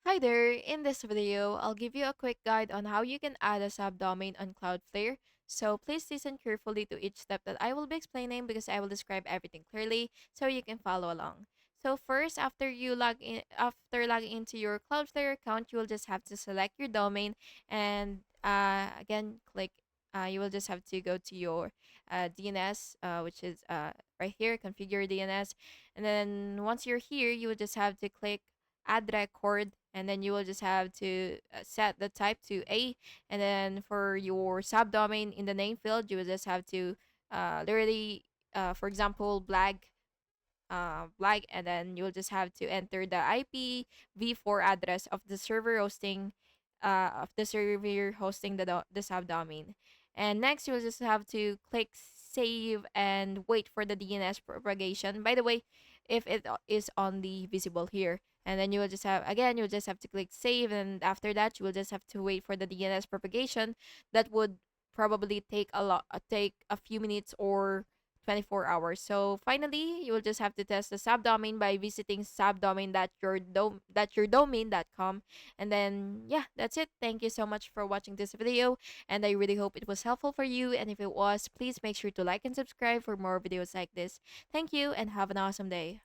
Hi there, in this video, I'll give you a quick guide on how you can add a subdomain on Cloudflare. So please listen carefully to each step that I will be explaining because I will describe everything clearly so you can follow along. So first, after logging into your Cloudflare account, you will just have to select your domain and again click. You will just have to go to your DNS, which is right here, configure DNS, and then once you're here, you will just have to click add record, and then you will just have to set the type to A, and then for your subdomain in the name field you will just have to literally for example blag, and then you'll just have to enter the IPv4 address of the server hosting the subdomain. And next you'll just have to click save and wait for the DNS propagation. By the way, if it is on the visible here, and then you will just have again you'll just have to click save, and after that you will just have to wait for the DNS propagation. That would probably take a few minutes or 24 hours. So finally, you will just have to test the subdomain by visiting subdomain.yourdomain.com. And then, yeah, that's it. Thank you so much for watching this video. And I really hope it was helpful for you. And if it was, please make sure to like and subscribe for more videos like this. Thank you and have an awesome day.